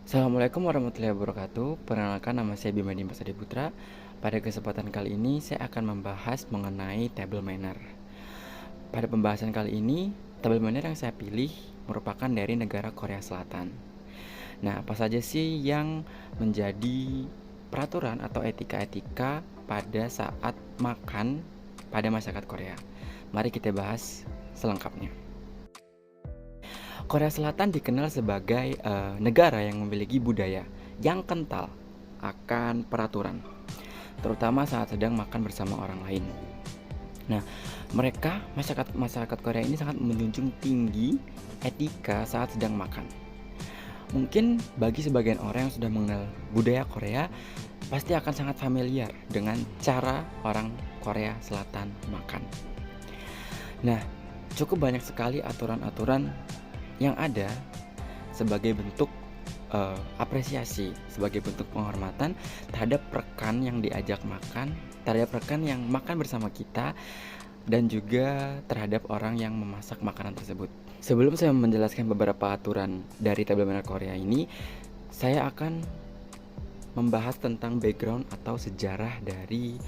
Assalamualaikum warahmatullahi wabarakatuh. Perkenalkan, nama saya Bima Dimas Adi Putra. Pada kesempatan kali ini saya akan membahas mengenai table manner. Pada pembahasan kali ini, table manner yang saya pilih merupakan dari negara Korea Selatan. Nah, apa saja sih yang menjadi peraturan atau etika-etika pada saat makan pada masyarakat Korea? Mari kita bahas selengkapnya. Korea Selatan dikenal sebagai negara yang memiliki budaya yang kental akan peraturan, terutama saat sedang makan bersama orang lain. Nah, masyarakat Korea ini sangat menjunjung tinggi etika saat sedang makan. Mungkin bagi sebagian orang yang sudah mengenal budaya Korea, pasti akan sangat familiar dengan cara orang Korea Selatan makan. Nah, cukup banyak sekali aturan-aturan yang ada sebagai bentuk apresiasi, sebagai bentuk penghormatan terhadap rekan yang diajak makan, terhadap rekan yang makan bersama kita, dan juga terhadap orang yang memasak makanan tersebut. Sebelum saya menjelaskan beberapa aturan dari table manner Korea ini, saya akan membahas tentang background atau sejarah dari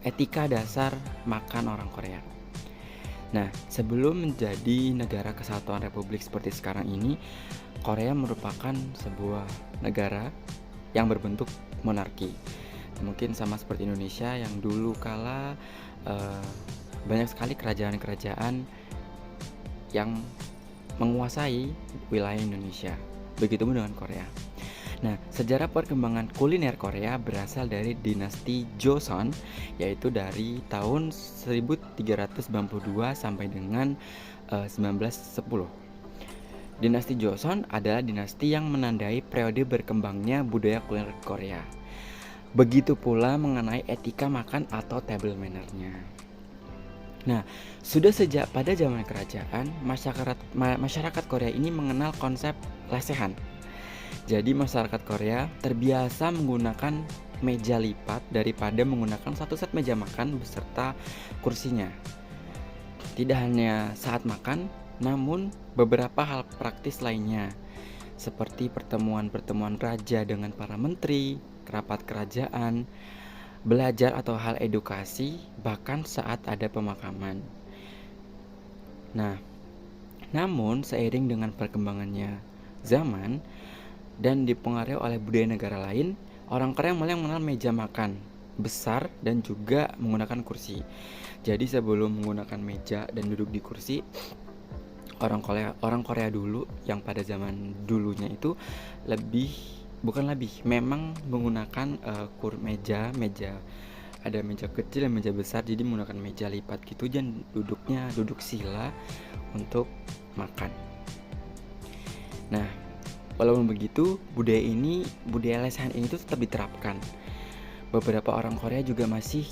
etika dasar makan orang Korea. Nah, sebelum menjadi negara kesatuan republik seperti sekarang ini, Korea merupakan sebuah negara yang berbentuk monarki. Mungkin sama seperti Indonesia yang dulu kala banyak sekali kerajaan-kerajaan yang menguasai wilayah Indonesia. Begitupun dengan Korea. Nah, sejarah perkembangan kuliner Korea berasal dari dinasti Joseon, yaitu dari tahun 1392 sampai dengan 1910. Dinasti Joseon adalah dinasti yang menandai periode berkembangnya budaya kuliner Korea. Begitu pula mengenai etika makan atau table manner-nya. Nah, sudah sejak pada zaman kerajaan, masyarakat Korea ini mengenal konsep lesehan. Jadi masyarakat Korea terbiasa menggunakan meja lipat daripada menggunakan satu set meja makan beserta kursinya. Tidak hanya saat makan, namun beberapa hal praktis lainnya, seperti pertemuan-pertemuan raja dengan para menteri, kerabat kerajaan, belajar atau hal edukasi, bahkan saat ada pemakaman. Nah, namun seiring dengan perkembangannya zaman dan dipengaruhi oleh budaya negara lain, orang Korea mulai mengenal meja makan besar dan juga menggunakan kursi. Jadi sebelum menggunakan meja dan duduk di kursi, orang Korea dulu yang pada zaman dulunya itu memang menggunakan meja ada meja kecil dan meja besar, jadi menggunakan meja lipat gitu dan duduk sila untuk makan. Nah, walaupun begitu, budaya lesehan ini tuh tetap diterapkan. Beberapa orang Korea juga masih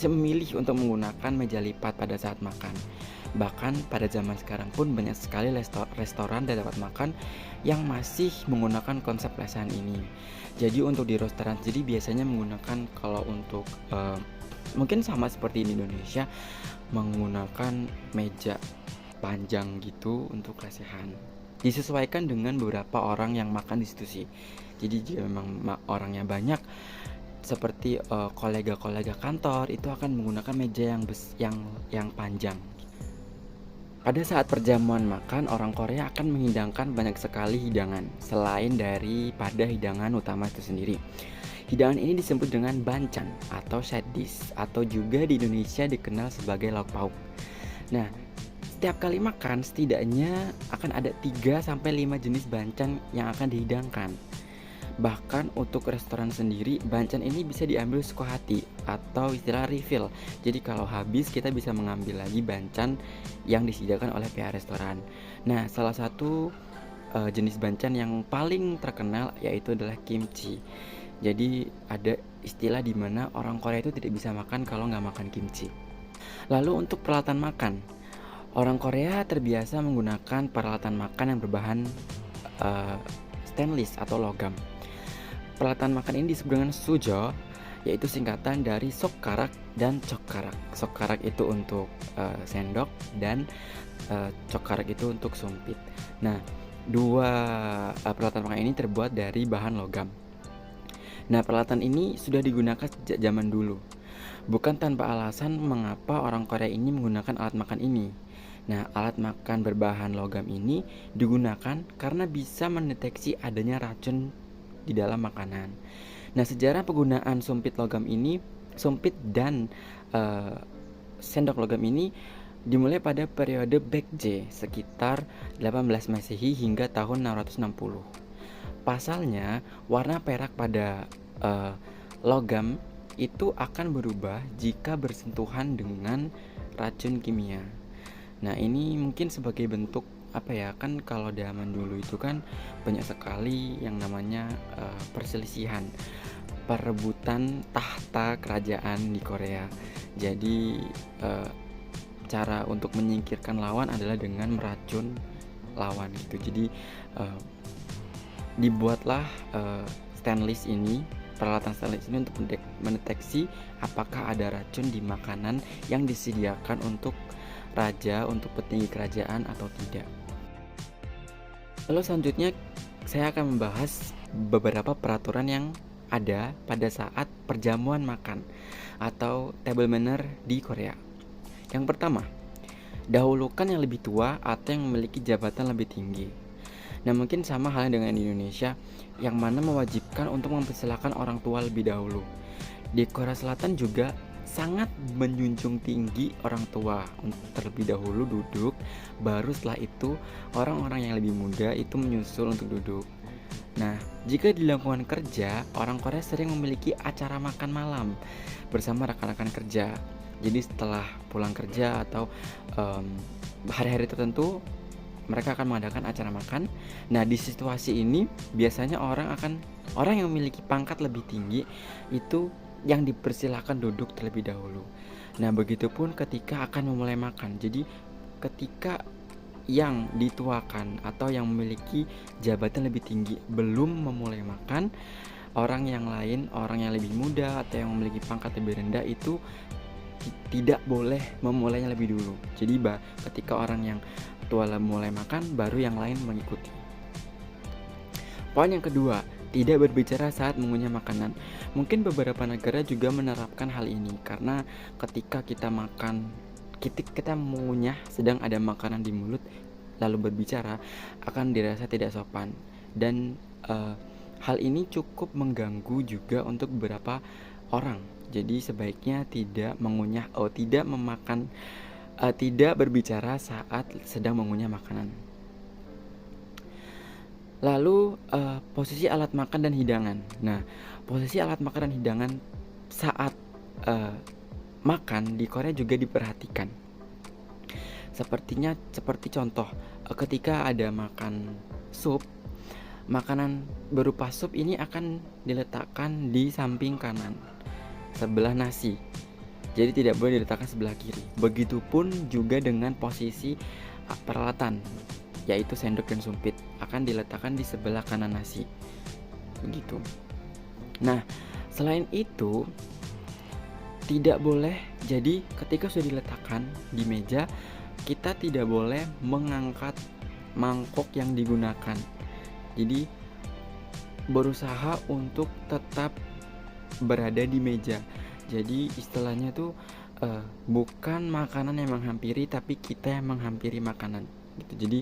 memilih untuk menggunakan meja lipat pada saat makan. Bahkan pada zaman sekarang pun banyak sekali restoran dan tempat makan yang masih menggunakan konsep lesehan ini. Jadi untuk di restoran sendiri biasanya menggunakan, kalau untuk mungkin sama seperti di Indonesia, menggunakan meja panjang gitu untuk lesehan. Disesuaikan dengan beberapa orang yang makan di situ sih. Jadi jika memang orangnya banyak, seperti kolega-kolega kantor itu akan menggunakan meja yang panjang. Pada saat perjamuan makan, orang Korea akan menghidangkan banyak sekali hidangan selain daripada hidangan utama itu sendiri. Hidangan ini disebut dengan banchan atau side dish, atau juga di Indonesia dikenal sebagai lauk pauk. Nah, setiap kali makan setidaknya akan ada 3-5 jenis banchan yang akan dihidangkan. Bahkan untuk restoran sendiri, banchan ini bisa diambil suka hati atau istilah refill. Jadi kalau habis kita bisa mengambil lagi banchan yang disediakan oleh pihak restoran. Nah, salah satu jenis banchan yang paling terkenal yaitu adalah kimchi. Jadi ada istilah di mana orang Korea itu tidak bisa makan kalau nggak makan kimchi. Lalu untuk peralatan makan, orang Korea terbiasa menggunakan peralatan makan yang berbahan stainless atau logam. Peralatan makan ini disebut dengan sujo, yaitu singkatan dari sokkarak dan cokkarak. Sokkarak itu untuk sendok dan cokkarak itu untuk sumpit. Nah, Dua peralatan makan ini terbuat dari bahan logam. Nah, peralatan ini sudah digunakan sejak zaman dulu. Bukan tanpa alasan mengapa orang Korea ini menggunakan alat makan ini. Nah, alat makan berbahan logam ini digunakan karena bisa mendeteksi adanya racun di dalam makanan. Nah, sejarah penggunaan sumpit dan sendok logam ini dimulai pada periode Baekje sekitar 18 Masehi hingga tahun 660. Pasalnya, warna perak pada logam itu akan berubah jika bersentuhan dengan racun kimia. Nah, ini mungkin sebagai bentuk apa ya, kan kalau zaman dulu itu kan banyak sekali yang namanya perselisihan, perebutan tahta kerajaan di Korea. Jadi cara untuk menyingkirkan lawan adalah dengan meracun lawan gitu. Jadi dibuatlah peralatan stainless ini untuk mendeteksi apakah ada racun di makanan yang disediakan untuk raja, untuk petinggi kerajaan atau tidak. Lalu selanjutnya saya akan membahas beberapa peraturan yang ada pada saat perjamuan makan atau table manner di Korea. Yang pertama, dahulukan yang lebih tua atau yang memiliki jabatan lebih tinggi. Nah, mungkin sama halnya dengan di Indonesia, yang mana mewajibkan untuk mempersilahkan orang tua lebih dahulu. Di Korea Selatan juga sangat menjunjung tinggi orang tua untuk terlebih dahulu duduk, baru setelah itu orang-orang yang lebih muda itu menyusul untuk duduk. Nah, jika di lingkungan kerja, orang Korea sering memiliki acara makan malam bersama rekan-rekan kerja. Jadi setelah pulang kerja atau hari-hari tertentu, mereka akan mengadakan acara makan. Nah, di situasi ini biasanya orang yang memiliki pangkat lebih tinggi itu yang dipersilahkan duduk terlebih dahulu. Nah, begitupun ketika akan memulai makan. Jadi ketika yang dituakan atau yang memiliki jabatan lebih tinggi belum memulai makan, orang yang lain, orang yang lebih muda atau yang memiliki pangkat lebih rendah itu tidak boleh memulainya lebih dulu. Jadi ketika orang yang tua mulai makan, baru yang lain mengikuti. Poin yang kedua, tidak berbicara saat mengunyah makanan. Mungkin beberapa negara juga menerapkan hal ini karena ketika kita mengunyah sedang ada makanan di mulut lalu berbicara akan dirasa tidak sopan, dan hal ini cukup mengganggu juga untuk beberapa orang. Jadi sebaiknya tidak berbicara saat sedang mengunyah makanan. Lalu posisi alat makan dan hidangan. Nah, posisi alat makan dan hidangan saat makan di Korea juga diperhatikan. Seperti contoh, ketika ada makan sup, makanan berupa sup ini akan diletakkan di samping kanan sebelah nasi. Jadi tidak boleh diletakkan sebelah kiri. Begitupun juga dengan posisi peralatan, yaitu sendok dan sumpit akan diletakkan di sebelah kanan nasi. Begitu. Nah, selain itu tidak boleh, jadi ketika sudah diletakkan di meja, kita tidak boleh mengangkat mangkok yang digunakan. Jadi berusaha untuk tetap berada di meja. Jadi istilahnya tuh bukan makanan yang menghampiri, tapi kita yang menghampiri makanan gitu. Jadi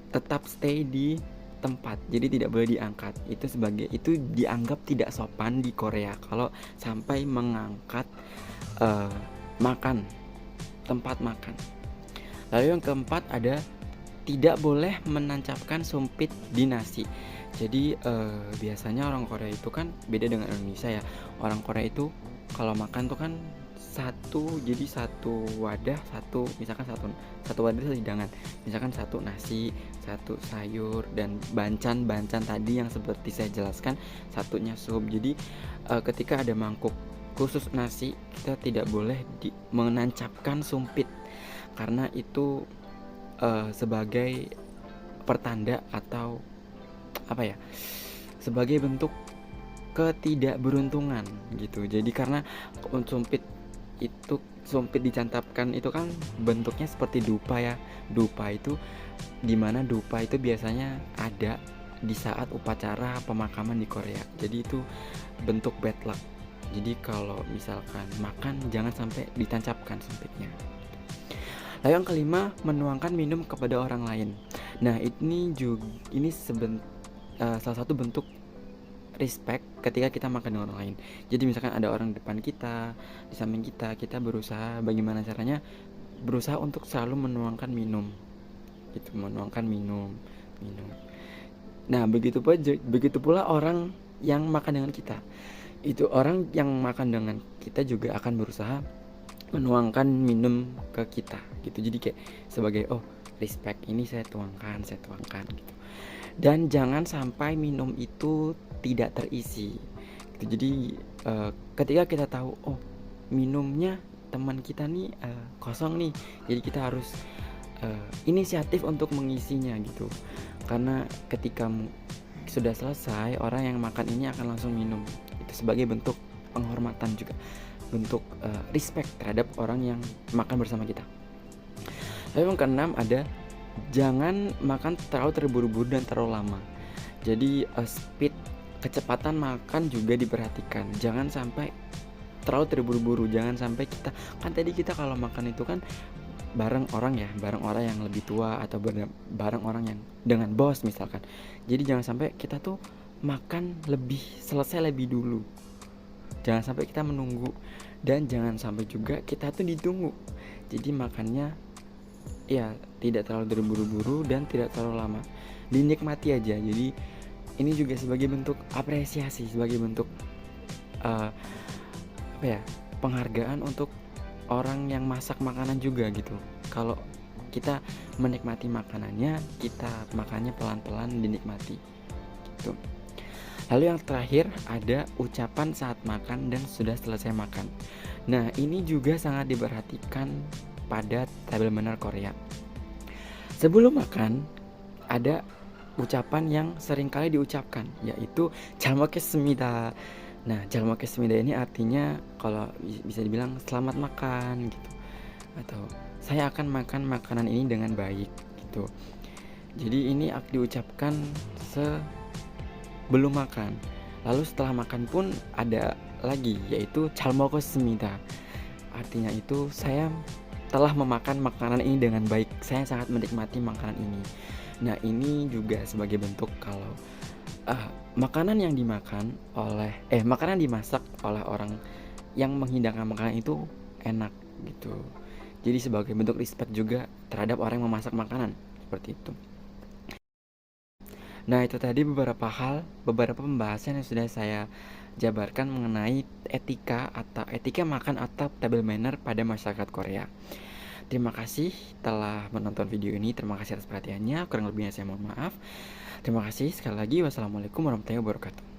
tetap stay di tempat, jadi tidak boleh diangkat. Itu dianggap tidak sopan di Korea kalau sampai mengangkat tempat makan. Lalu yang keempat ada tidak boleh menancapkan sumpit di nasi. Jadi biasanya orang Korea itu kan beda dengan Indonesia ya. Orang Korea itu kalau makan tuh kan satu wadah, misalkan satu wadah satu hidangan. Misalkan satu nasi, satu sayur, dan bancan tadi yang seperti saya jelaskan, satunya sup. Jadi ketika ada mangkuk khusus nasi, kita tidak boleh menancapkan sumpit karena itu sebagai pertanda atau sebagai bentuk ketidakberuntungan gitu. Jadi karena sumpit itu sumpit dicantapkan itu kan bentuknya seperti dupa ya. Dupa itu dimana dupa itu biasanya ada di saat upacara pemakaman di Korea. Jadi itu bentuk bad luck. Jadi kalau misalkan makan jangan sampai ditancapkan sumpitnya. Lalu yang kelima, menuangkan minum kepada orang lain. Nah ini juga salah satu bentuk respect ketika kita makan dengan orang lain. Jadi misalkan ada orang depan kita, di samping kita, kita berusaha bagaimana caranya berusaha untuk selalu menuangkan minum. Gitu, menuangkan minum. Nah, begitu pula orang yang makan dengan kita. Itu orang yang makan dengan kita juga akan berusaha menuangkan minum ke kita gitu. Jadi kayak sebagai respect ini saya tuangkan gitu. Dan jangan sampai minum itu tidak terisi gitu. Jadi ketika kita tahu minumnya teman kita nih kosong nih, jadi kita harus inisiatif untuk mengisinya gitu. Karena ketika sudah selesai, orang yang makan ini akan langsung minum. Itu sebagai bentuk penghormatan juga, bentuk respect terhadap orang yang makan bersama kita. Lalu yang keenam ada jangan makan terlalu terburu-buru dan terlalu lama. Jadi speed, kecepatan makan juga diperhatikan. Jangan sampai terlalu terburu-buru. Jangan sampai kita tadi kita kalau makan itu kan bareng orang yang lebih tua atau bareng orang yang dengan bos misalkan. Jadi jangan sampai kita tuh makan selesai lebih dulu. Jangan sampai kita menunggu, dan jangan sampai juga kita tuh ditunggu. Jadi makannya ya tidak terlalu terburu-buru dan tidak terlalu lama, dinikmati aja. Jadi ini juga sebagai bentuk apresiasi, sebagai bentuk penghargaan untuk orang yang masak makanan juga gitu. Kalau kita menikmati makanannya, kita makannya pelan-pelan, dinikmati gitu. Lalu yang terakhir ada ucapan saat makan dan sudah selesai makan. Nah ini juga sangat diperhatikan pada table manner Korea. Sebelum makan ada ucapan yang seringkali diucapkan, yaitu 잘 먹겠습니다. Nah 잘 먹겠습니다 ini artinya kalau bisa dibilang selamat makan gitu, atau saya akan makan makanan ini dengan baik gitu. Jadi ini diucapkan sebelum makan. Lalu setelah makan pun ada lagi, yaitu 잘 먹었습니다. Artinya itu saya telah memakan makanan ini dengan baik, saya sangat menikmati makanan ini. Nah ini juga sebagai bentuk kalau makanan yang dimasak oleh orang yang menghidangkan makanan itu enak gitu. Jadi sebagai bentuk respect juga terhadap orang yang memasak makanan, seperti itu. Nah itu tadi beberapa pembahasan yang sudah saya jabarkan mengenai etika makan atau table manner pada masyarakat Korea. Terima kasih telah menonton video ini. Terima kasih atas perhatiannya. Kurang lebihnya saya mohon maaf. Terima kasih sekali lagi. Wassalamualaikum warahmatullahi wabarakatuh.